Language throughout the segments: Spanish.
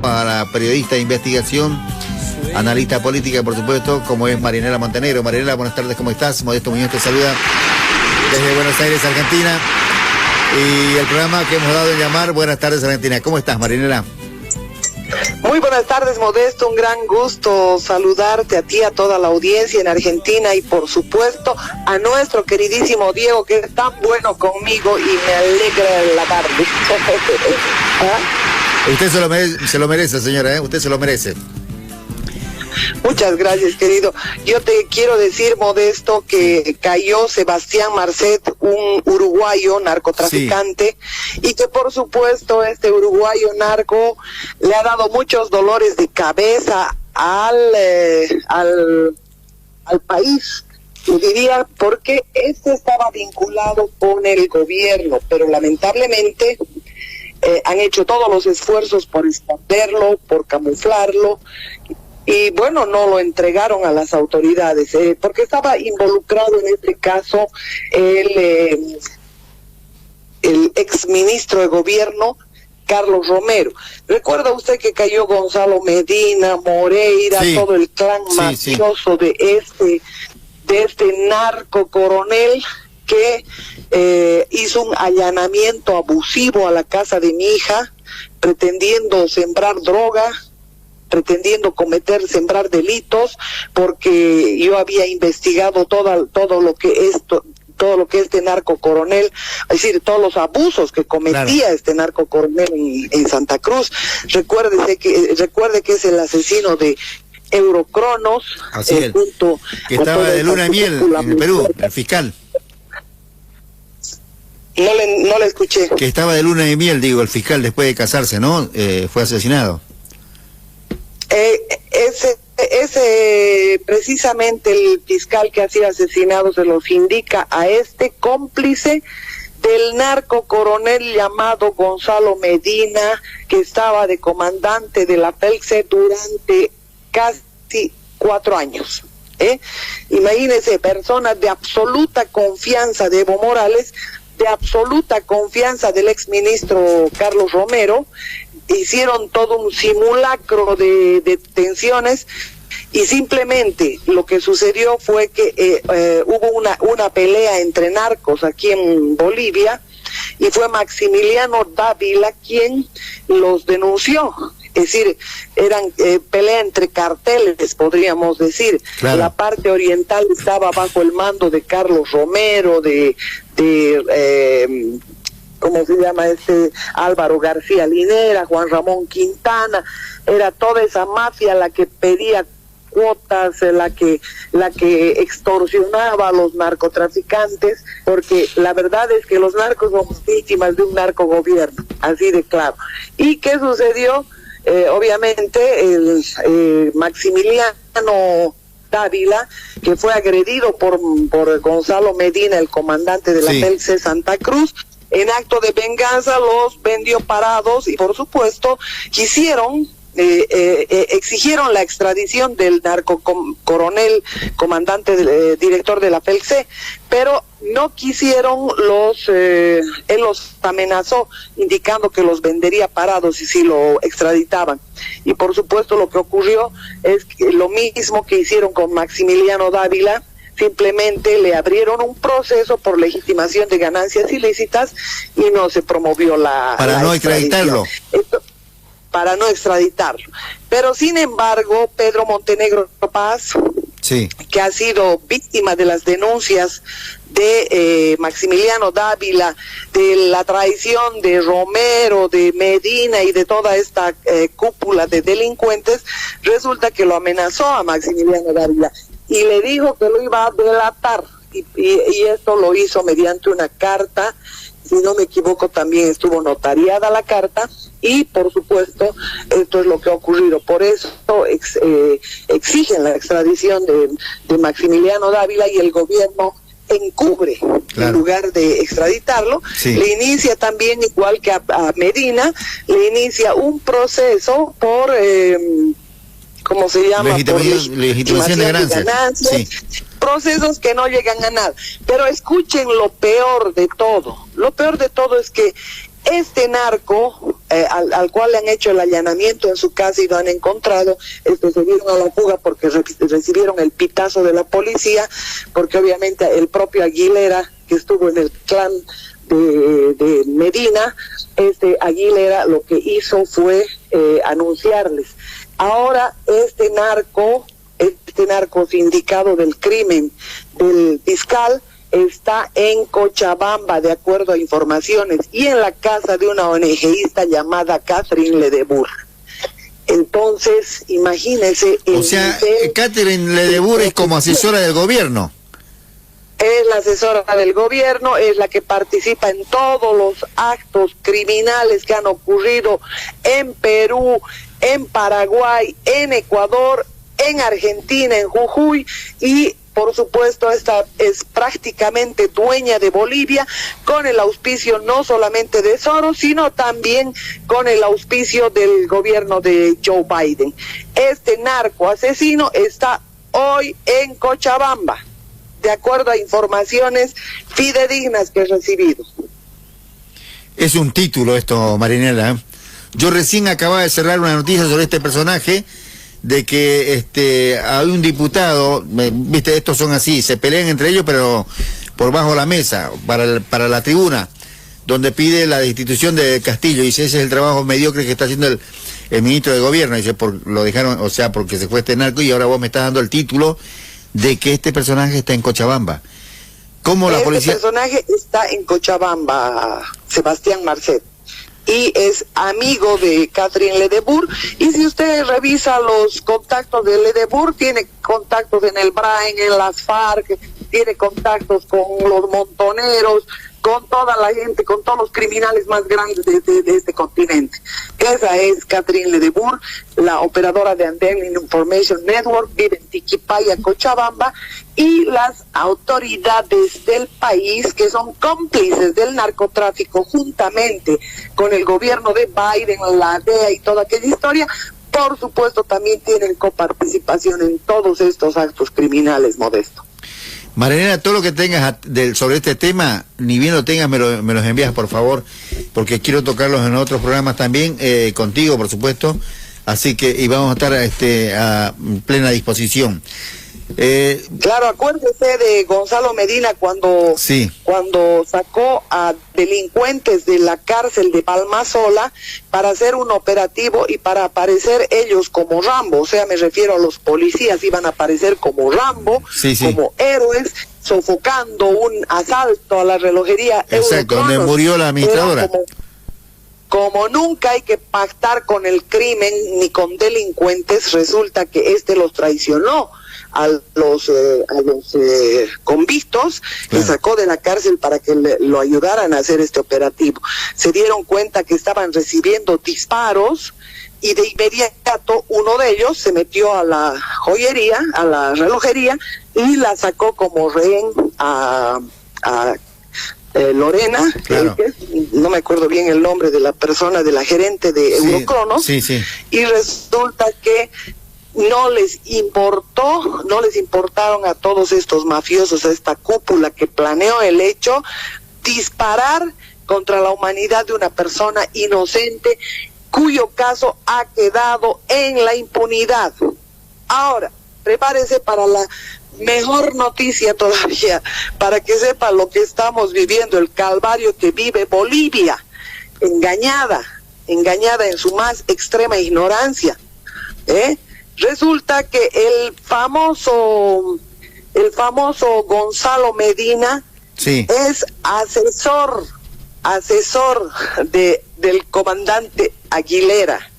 a la periodista de investigación, analista política, por supuesto, como es Marianela Montenegro. Marianela, buenas tardes, ¿cómo estás? Modesto Muñoz te saluda desde Buenos Aires, Argentina. Y el programa que hemos dado en llamar Buenas tardes, Argentina. ¿Cómo estás, Marianela? Muy buenas tardes, Modesto, un gran gusto saludarte a ti, a toda la audiencia en Argentina y por supuesto a nuestro queridísimo Diego, que es tan bueno conmigo y me alegra la tarde. ¿Ah? Usted se lo merece, señora, ¿eh? Usted se lo merece. Muchas gracias, querido. Yo te quiero decir, Modesto, que cayó Sebastián Marcet, un uruguayo narcotraficante, sí, y que por supuesto este uruguayo narco le ha dado muchos dolores de cabeza al país, yo diría, porque este estaba vinculado con el gobierno, pero lamentablemente han hecho todos los esfuerzos por esconderlo, por camuflarlo. Y bueno, no lo entregaron a las autoridades, porque estaba involucrado en este caso el exministro de gobierno, Carlos Romero. ¿Recuerda usted que cayó Gonzalo Medina, Moreira, sí, todo el clan mafioso de este narco coronel que hizo un allanamiento abusivo a la casa de mi hija, pretendiendo sembrar droga, pretendiendo sembrar delitos, porque yo había investigado todo lo que este narco coronel, es decir, todos los abusos que cometía este narco coronel en Santa Cruz. Recuerde que es el asesino de Eurocronos, junto que estaba de luna de miel en el Perú, el fiscal. No le escuché. Que estaba de luna de miel, digo, el fiscal después de casarse, ¿no? Fue asesinado. Ese precisamente el fiscal que ha sido asesinado se los indica a este cómplice del narco coronel llamado Gonzalo Medina, que estaba de comandante de la FELCE durante casi 4 años. Imagínense, personas de absoluta confianza de Evo Morales, de absoluta confianza del exministro Carlos Romero, hicieron todo un simulacro de detenciones y simplemente lo que sucedió fue que hubo una pelea entre narcos aquí en Bolivia y fue Maximiliano Dávila quien los denunció. Es decir, eran pelea entre carteles, podríamos decir. Claro. La parte oriental estaba bajo el mando de Carlos Romero, ¿cómo se llama Álvaro García Linera, Juan Ramón Quintana? Era toda esa mafia la que pedía cuotas, la que extorsionaba a los narcotraficantes, porque la verdad es que los narcos son víctimas de un narcogobierno, así de claro. ¿Y qué sucedió? Obviamente Maximiliano Dávila, que fue agredido por Gonzalo Medina, el comandante de la FELCE Santa Cruz, en acto de venganza los vendió parados y por supuesto exigieron la extradición del narco coronel, comandante, director de la FELCE, pero no quisieron, él los amenazó indicando que los vendería parados si lo extraditaban. Y por supuesto lo que ocurrió es que lo mismo que hicieron con Maximiliano Dávila, simplemente le abrieron un proceso por legitimación de ganancias ilícitas y no se promovió para no extraditarlo. Para no extraditarlo. Pero sin embargo, Pedro Montenegro Paz, sí, que ha sido víctima de las denuncias de Maximiliano Dávila, de la traición de Romero, de Medina y de toda esta cúpula de delincuentes, resulta que lo amenazó a Maximiliano Dávila y le dijo que lo iba a delatar, y esto lo hizo mediante una carta. Si no me equivoco, también estuvo notariada la carta y, por supuesto, esto es lo que ha ocurrido. Por eso exigen la extradición de Maximiliano Dávila y el gobierno encubre, en lugar de extraditarlo. Sí. Le inicia también, igual que a Medina, le inicia un proceso por... ¿cómo se llama? Legitimación de ganancias. Sí. Procesos que no llegan a nada. Pero escuchen lo peor de todo. Lo peor de todo es que este narco al cual le han hecho el allanamiento en su casa y lo han encontrado, se dieron a la fuga porque recibieron el pitazo de la policía, porque obviamente el propio Aguilera, que estuvo en el clan de Medina, Aguilera lo que hizo fue anunciarles. Ahora este narco sindicado del crimen del fiscal está en Cochabamba, de acuerdo a informaciones, y en la casa de una ONGista llamada Catherine Ledebour. Entonces, imagínese... O sea, Catherine Ledebour es como asesora del gobierno. Es la asesora del gobierno, es la que participa en todos los actos criminales que han ocurrido en Perú, en Paraguay, en Ecuador, en Argentina, en Jujuy, y por supuesto esta es prácticamente dueña de Bolivia, con el auspicio no solamente de Soros, sino también con el auspicio del gobierno de Joe Biden. Este narco asesino está hoy en Cochabamba, de acuerdo a informaciones fidedignas que he recibido. Es un título esto, Marinela, ¿eh? Yo recién acababa de cerrar una noticia sobre este personaje, de que hay un diputado, viste, estos son así, se pelean entre ellos pero por bajo la mesa, para la tribuna, donde pide la destitución de Castillo. Dice, ese es el trabajo mediocre que está haciendo el ministro de gobierno. Dice, lo dejaron, o sea, porque se fue este narco, y ahora vos me estás dando el título de que este personaje está en Cochabamba. ¿Cómo la policía? Este personaje está en Cochabamba, Sebastián Marcet, y es amigo de Catherine Ledebour, y si usted revisa los contactos de Ledebour, tiene contactos en el BRAEN, en las FARC, tiene contactos con los montoneros, con toda la gente, con todos los criminales más grandes de este continente. Esa es Catherine Ledebour, la operadora de Andean Information Network, vive en Tiquipaya, Cochabamba, y las autoridades del país, que son cómplices del narcotráfico juntamente con el gobierno de Biden, la DEA y toda aquella historia, por supuesto también tienen coparticipación en todos estos actos criminales, Modesto. Marinela, todo lo que tengas sobre este tema, ni bien lo tengas, me los envías, por favor, porque quiero tocarlos en otros programas también, contigo, por supuesto, así que y vamos a estar a plena disposición. Claro, acuérdese de Gonzalo Medina cuando sacó a delincuentes de la cárcel de Palmasola para hacer un operativo y para aparecer ellos como Rambo, o sea, me refiero a los policías, iban a aparecer como Rambo, como héroes, sofocando un asalto a la relojería. Exacto, donde murió la administradora. Como nunca hay que pactar con el crimen ni con delincuentes, resulta que los traicionó a los convictos, claro, que sacó de la cárcel para que lo ayudaran a hacer este operativo. Se dieron cuenta que estaban recibiendo disparos y de inmediato uno de ellos se metió a la joyería, a la relojería, y la sacó como rehén a Lorena, claro, no me acuerdo bien el nombre de la persona, de la gerente de Eurocronos, y resulta que no les importaron a todos estos mafiosos, a esta cúpula que planeó el hecho, disparar contra la humanidad de una persona inocente, cuyo caso ha quedado en la impunidad. Ahora, prepárese para la mejor noticia todavía, para que sepa lo que estamos viviendo, el calvario que vive Bolivia, engañada en su más extrema ignorancia, Resulta que el famoso Gonzalo Medina es asesor del comandante Aguilera,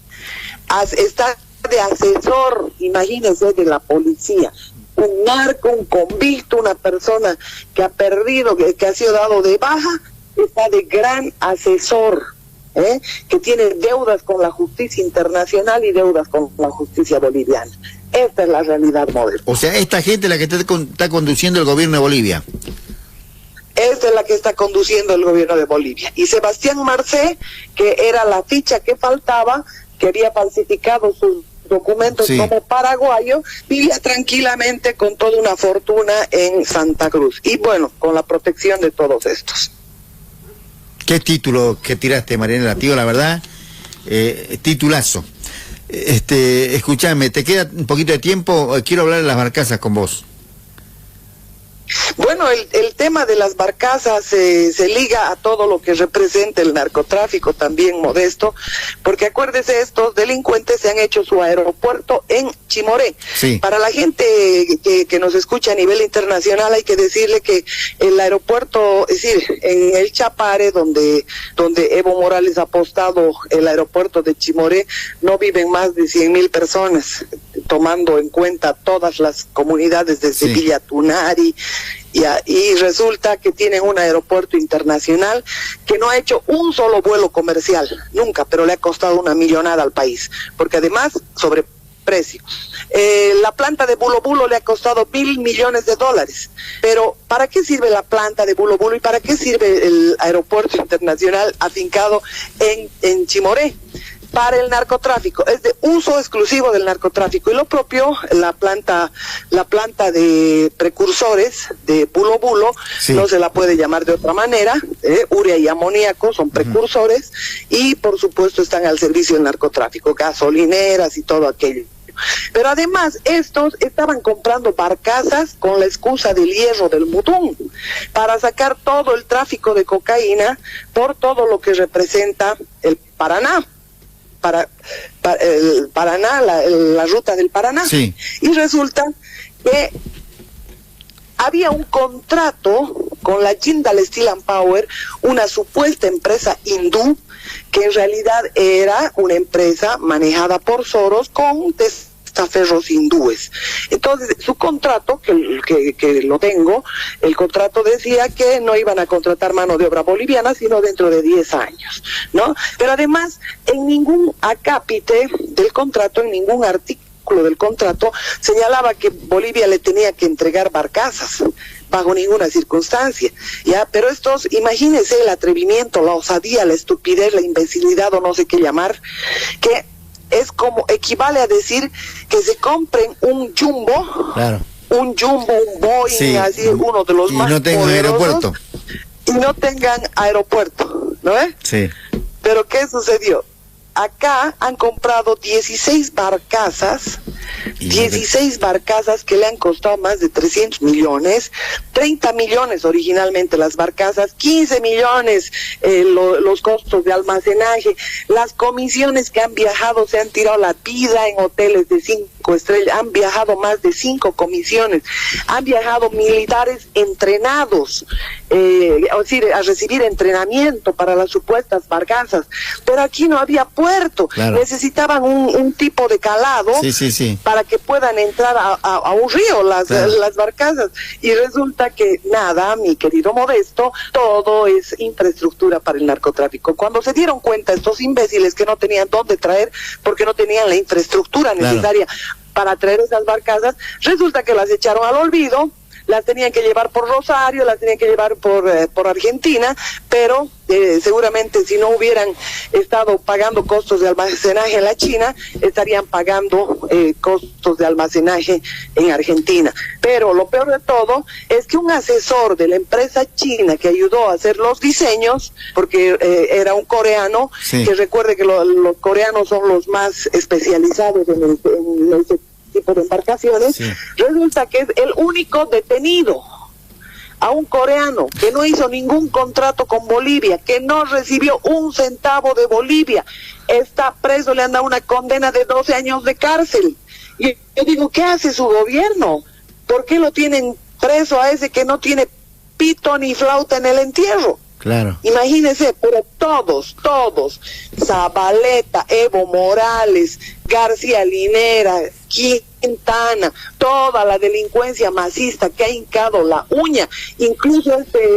está de asesor, imagínense, de la policía, un narco, un convicto, una persona que ha perdido, que ha sido dado de baja, está de gran asesor, que tiene deudas con la justicia internacional y deudas con la justicia boliviana. Esta es la realidad moderna. O sea, esta gente es la que está conduciendo el gobierno de Bolivia. Esta es la que está conduciendo el gobierno de Bolivia. Y Sebastián Marcet, que era la ficha que faltaba, que había falsificado sus documentos como paraguayo, vivía tranquilamente con toda una fortuna en Santa Cruz. Y bueno, con la protección de todos estos. ¿Qué título que tiraste, Marinela? Tío, la verdad, titulazo. Escúchame, te queda un poquito de tiempo, quiero hablar de las barcazas con vos. Bueno, el tema de las barcazas se liga a todo lo que representa el narcotráfico también, Modesto, porque acuérdese, estos delincuentes se han hecho su aeropuerto en Chimoré. Sí. Para la gente que nos escucha a nivel internacional hay que decirle que el aeropuerto, es decir, en el Chapare, donde Evo Morales ha apostado el aeropuerto de Chimoré, no viven más de 100,000 personas, tomando en cuenta todas las comunidades de Villa Tunari, y resulta que tienen un aeropuerto internacional que no ha hecho un solo vuelo comercial, nunca, pero le ha costado una millonada al país, porque además sobreprecio. La planta de Bulo Bulo le ha costado $1,000 millones, pero ¿para qué sirve la planta de Bulo Bulo y para qué sirve el aeropuerto internacional afincado en Chimoré? Para el narcotráfico, es de uso exclusivo del narcotráfico, y lo propio la planta de precursores de Bulo Bulo, no se la puede llamar de otra manera, urea y amoníaco son precursores, y por supuesto están al servicio del narcotráfico, gasolineras y todo aquello. Pero además estos estaban comprando barcazas con la excusa del hierro del Mutún para sacar todo el tráfico de cocaína por todo lo que representa el Paraná. El Paraná, la ruta del Paraná. Sí. Y resulta que había un contrato con la Jindal Steel and Power, una supuesta empresa hindú, que en realidad era una empresa manejada por Soros con testaferros hindúes. Entonces, su contrato, que lo tengo, el contrato decía que no iban a contratar mano de obra boliviana, sino dentro de 10 años, ¿no? Pero además, en ningún acápite del contrato, en ningún artículo del contrato, señalaba que Bolivia le tenía que entregar barcazas, bajo ninguna circunstancia, ya, pero estos, imagínense el atrevimiento, la osadía, la estupidez, la imbecilidad o no sé qué llamar, que es como, equivale a decir que se compren un jumbo, claro, un Boeing, así, uno de los más no tengan aeropuerto. Y no tengan aeropuerto, ¿no es? Sí. Pero ¿qué sucedió? Acá han comprado 16 barcazas, 16 barcazas que le han costado más de 300 millones, 30 millones originalmente las barcazas, 15 millones los costos de almacenaje, las comisiones que han viajado, se han tirado la vida en hoteles de 5 estrellas, han viajado más de 5 comisiones, han viajado militares entrenados, a recibir entrenamiento para las supuestas barcazas, pero aquí no había puerto, claro. Necesitaban un tipo de calado para que puedan entrar a un río las barcazas, y resulta que nada, mi querido Modesto, todo es infraestructura para el narcotráfico. Cuando se dieron cuenta estos imbéciles que no tenían dónde traer, porque no tenían la infraestructura necesaria para traer esas barcazas, resulta que las echaron al olvido, las tenían que llevar por Rosario, las tenían que llevar por Argentina, pero seguramente si no hubieran estado pagando costos de almacenaje en la China, estarían pagando costos de almacenaje en Argentina. Pero lo peor de todo es que un asesor de la empresa china que ayudó a hacer los diseños, porque era un coreano, que recuerde que los coreanos son los más especializados en el tipo de embarcaciones, resulta que es el único detenido, a un coreano que no hizo ningún contrato con Bolivia, que no recibió un centavo de Bolivia, está preso, le han dado una condena de 12 años de cárcel. Y yo digo, ¿qué hace su gobierno? ¿Por qué lo tienen preso a ese que no tiene pito ni flauta en el entierro? Claro. Imagínense, pero todos, Zabaleta, Evo Morales, García Linera, Quintana, toda la delincuencia masista que ha hincado la uña, incluso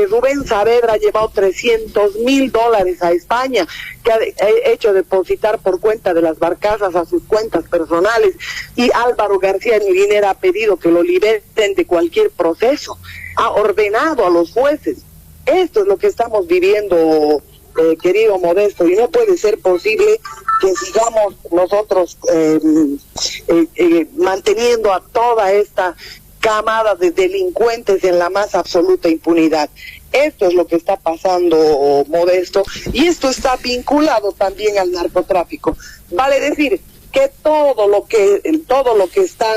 Rubén Saavedra ha llevado $300,000 a España, que ha hecho depositar por cuenta de las barcazas a sus cuentas personales, y Álvaro García Linera ha pedido que lo liberen de cualquier proceso, ha ordenado a los jueces. Esto es lo que estamos viviendo, querido Modesto, y no puede ser posible que sigamos nosotros manteniendo a toda esta camada de delincuentes en la más absoluta impunidad. Esto es lo que está pasando, Modesto, y esto está vinculado también al narcotráfico. Vale decir que todo lo que está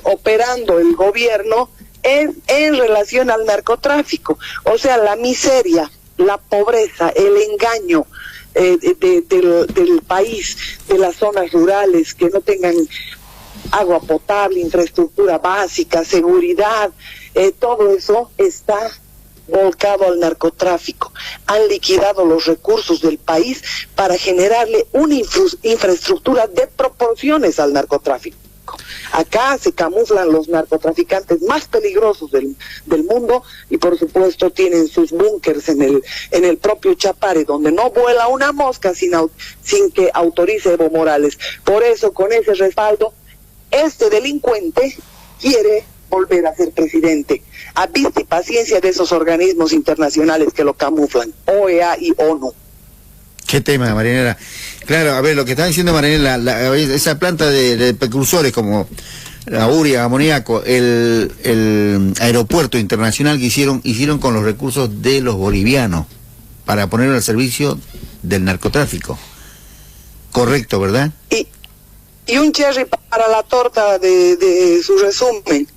operando el gobierno es en relación al narcotráfico. O sea, la miseria, la pobreza, el engaño del país, de las zonas rurales que no tengan agua potable, infraestructura básica, seguridad, todo eso está volcado al narcotráfico. Han liquidado los recursos del país para generarle una infraestructura de proporciones al narcotráfico. Acá se camuflan los narcotraficantes más peligrosos del mundo y por supuesto tienen sus búnkers en el propio Chapare, donde no vuela una mosca sin que autorice Evo Morales. Por eso, con ese respaldo, este delincuente quiere volver a ser presidente, a vista y paciencia de esos organismos internacionales que lo camuflan, OEA y ONU. ¿Qué tema, Marianela? Claro, a ver, lo que está diciendo Marianela, esa planta de precursores como la urea, amoníaco, el aeropuerto internacional que hicieron con los recursos de los bolivianos para ponerlo al servicio del narcotráfico. Correcto, ¿verdad? Y un cherry para la torta de su resumen.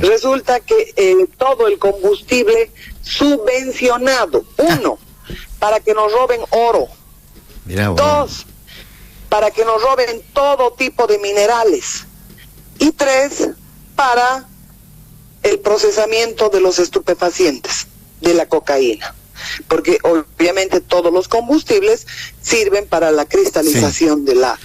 Resulta que todo el combustible subvencionado, uno, para que nos roben oro. Mirá, bueno. Dos, para que nos roben todo tipo de minerales. Y tres, para el procesamiento de los estupefacientes, de la cocaína. Porque obviamente todos los combustibles sirven para la cristalización de la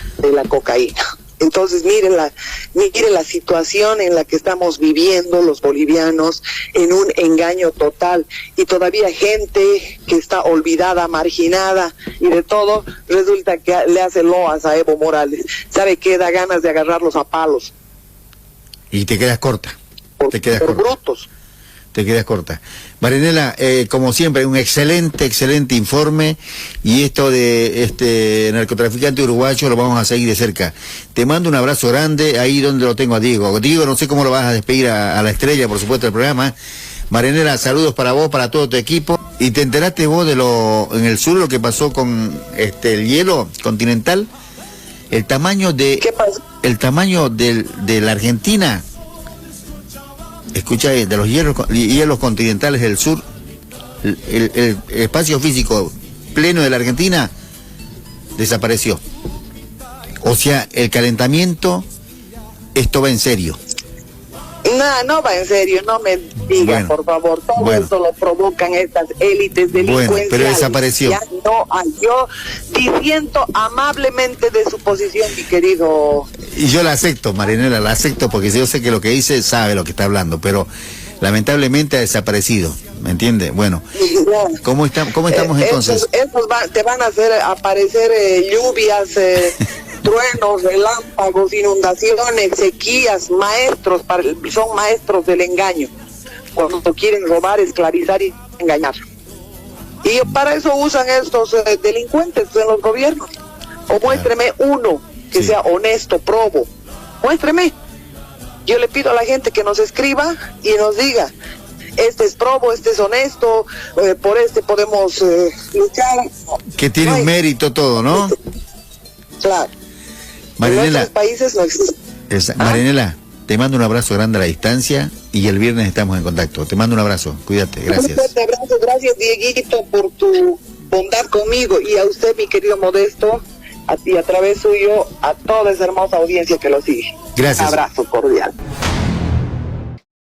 cocaína. Entonces mire la situación en la que estamos viviendo los bolivianos, en un engaño total, y todavía gente que está olvidada, marginada y de todo, resulta que le hace loas a Evo Morales. ¿Sabe qué? Da ganas de agarrarlos a palos. Y te quedas corta. Por brutos. Te quedas corta. Marianela, como siempre, un excelente informe, y esto de este narcotraficante uruguayo lo vamos a seguir de cerca. Te mando un abrazo grande, ahí donde lo tengo a Diego. Diego, no sé cómo lo vas a despedir a la estrella, por supuesto, del programa. Marianela, saludos para vos, para todo tu equipo. ¿Y te enteraste vos en el sur lo que pasó con el hielo continental? El tamaño ¿Qué pasó? El tamaño de la Argentina. Escucha, de los hielos continentales del sur, el espacio físico pleno de la Argentina desapareció. O sea, el calentamiento, esto va en serio. No va en serio, no me diga, bueno, por favor. Todo eso lo provocan estas élites delincuenciales. Bueno, pero desapareció. Ya no hay. Yo disiento amablemente de su posición, mi querido. Y yo la acepto, Marianela, la acepto, porque yo sé que lo que dice sabe lo que está hablando, pero lamentablemente ha desaparecido, ¿me entiende? Bueno, ¿cómo estamos entonces? Te van a hacer aparecer lluvias, truenos, relámpagos, inundaciones, sequías, son maestros del engaño. Cuando quieren robar, esclavizar y engañar. Y para eso usan estos delincuentes en los gobiernos. O muéstreme uno que sea honesto, probo. Muéstreme. Yo le pido a la gente que nos escriba y nos diga: este es probo, este es honesto, por este podemos luchar. Que tiene un mérito todo, ¿no? Claro. Marianela, en otros países no existe. Marianela, te mando un abrazo grande a la distancia y el viernes estamos en contacto. Te mando un abrazo, cuídate, gracias. Un fuerte abrazo, gracias Dieguito por tu bondad conmigo, y a usted, mi querido Modesto, y a través suyo a toda esa hermosa audiencia que lo sigue. Gracias. Un abrazo cordial.